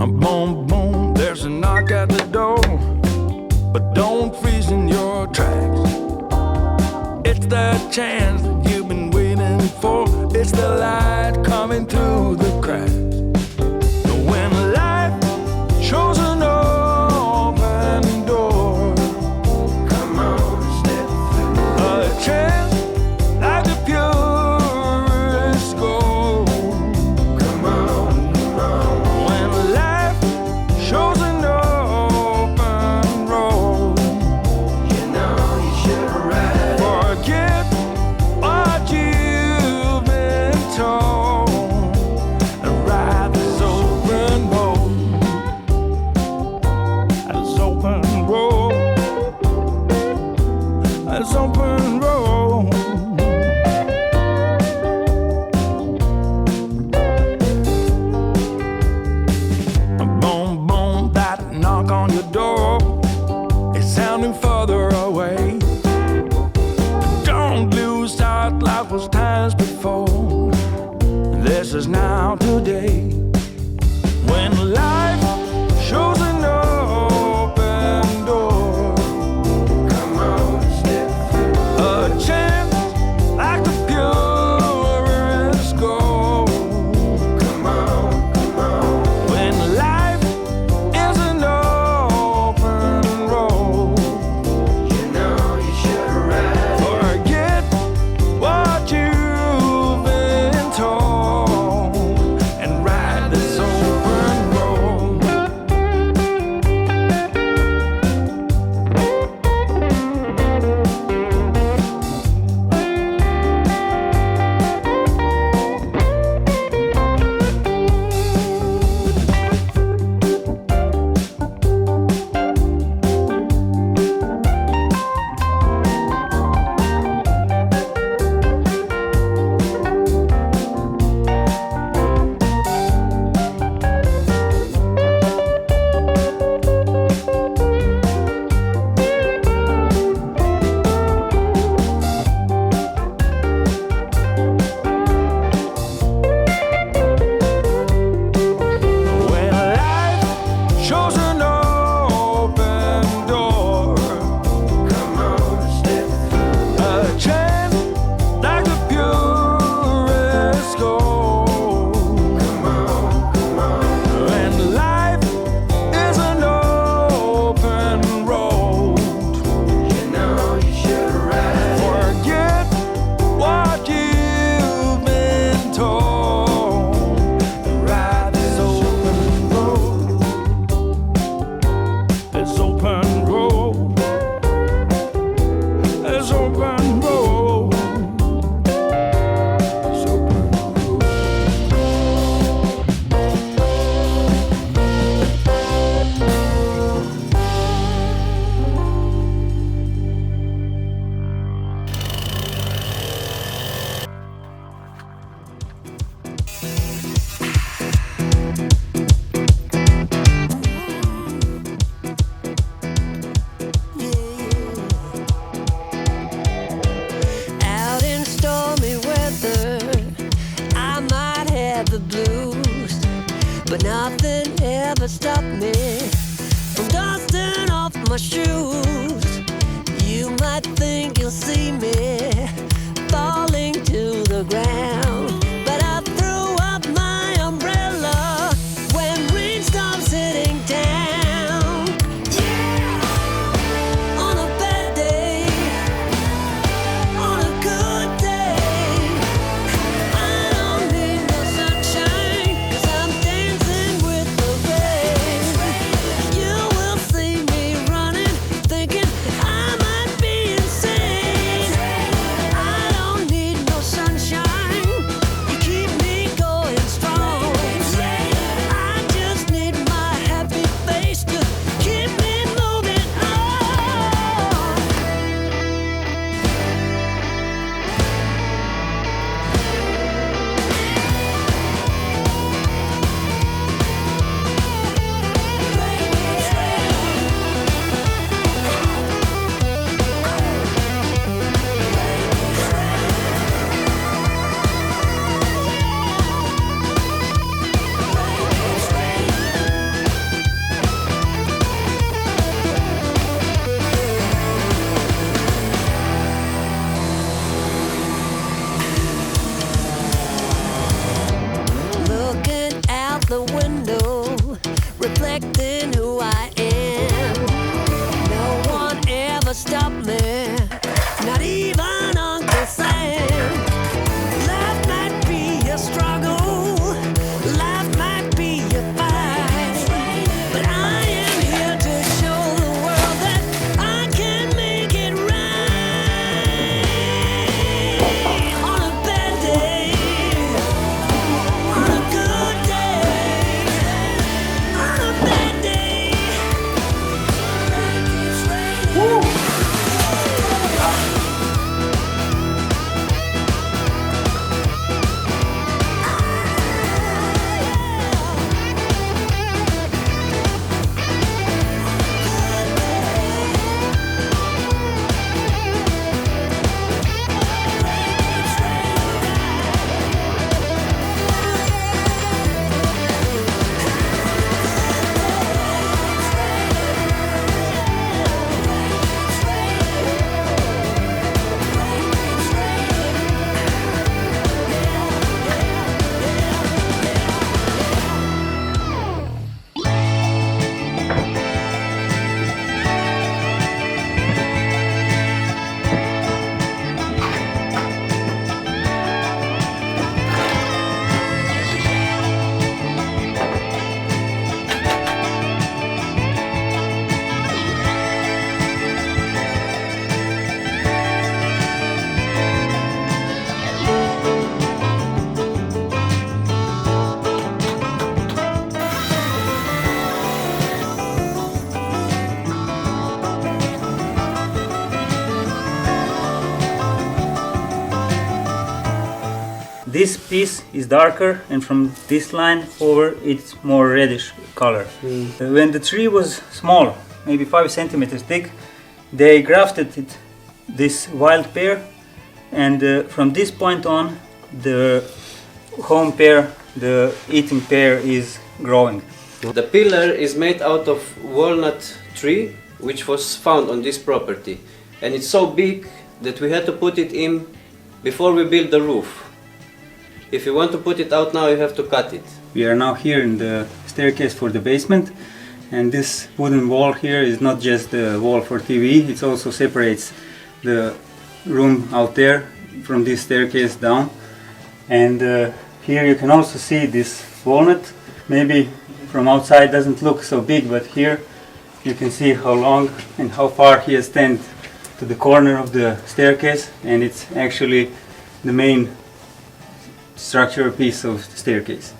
Boom, boom, there's a knock at the door, but don't freeze in your tracks. It's that chance that you've been waiting for. It's the light coming through the cracks. When life shows an open door, come on, step through. A chance like the purest gold. Come on, come on. When life shows an open road, you know you should ride. Forget what you've been told and ride this open road. This open road. This open road. Boom, boom, that knock on your door is sounding further away. Don't lose sight, life was times before. This is now today. When life shows an open door, come on, step through. A chance like the purest gold. Come on, come on. When life is an open road, you know you should ride. Forget what you've been told and ride this open road. When life shows an open door, come on, step through. A chance like the purest gold. Come on, come on. When life is an open road, you know you should ride. Forget what you've been told and ride this open road. This open road. This open road. This open road. Out in stormy weather, I might have the blues, but nothing ever stopped me from dusting off my shoes. You might think you'll see me falling to the ground, but I threw up my umbrella when rain starts hitting town. Yeah, on a bad day. On a good day, I don't need no sunshine, 'cause I'm dancing with the rain. You will see me running, thinking I might be insane. I don't need no sunshine, this piece is darker, and from this line over it's more reddish color. When the tree was small, maybe 5 centimeters thick, they grafted it, this wild pear, and from this point on the home pear, the eating pear, is growing. The pillar is made out of walnut tree, which was found on this property, and it's so big that we had to put it in before we build the roof. If you want to put it out now, you have to cut it. We are now here in the staircase for the basement, and this wooden wall here is not just the wall for TV, it also separates the room out there from this staircase down. And here you can also see this walnut. Maybe from outside doesn't look so big, but here you can see how long and how far he has stand to the corner of the staircase, and it's actually the main structural piece of the staircase.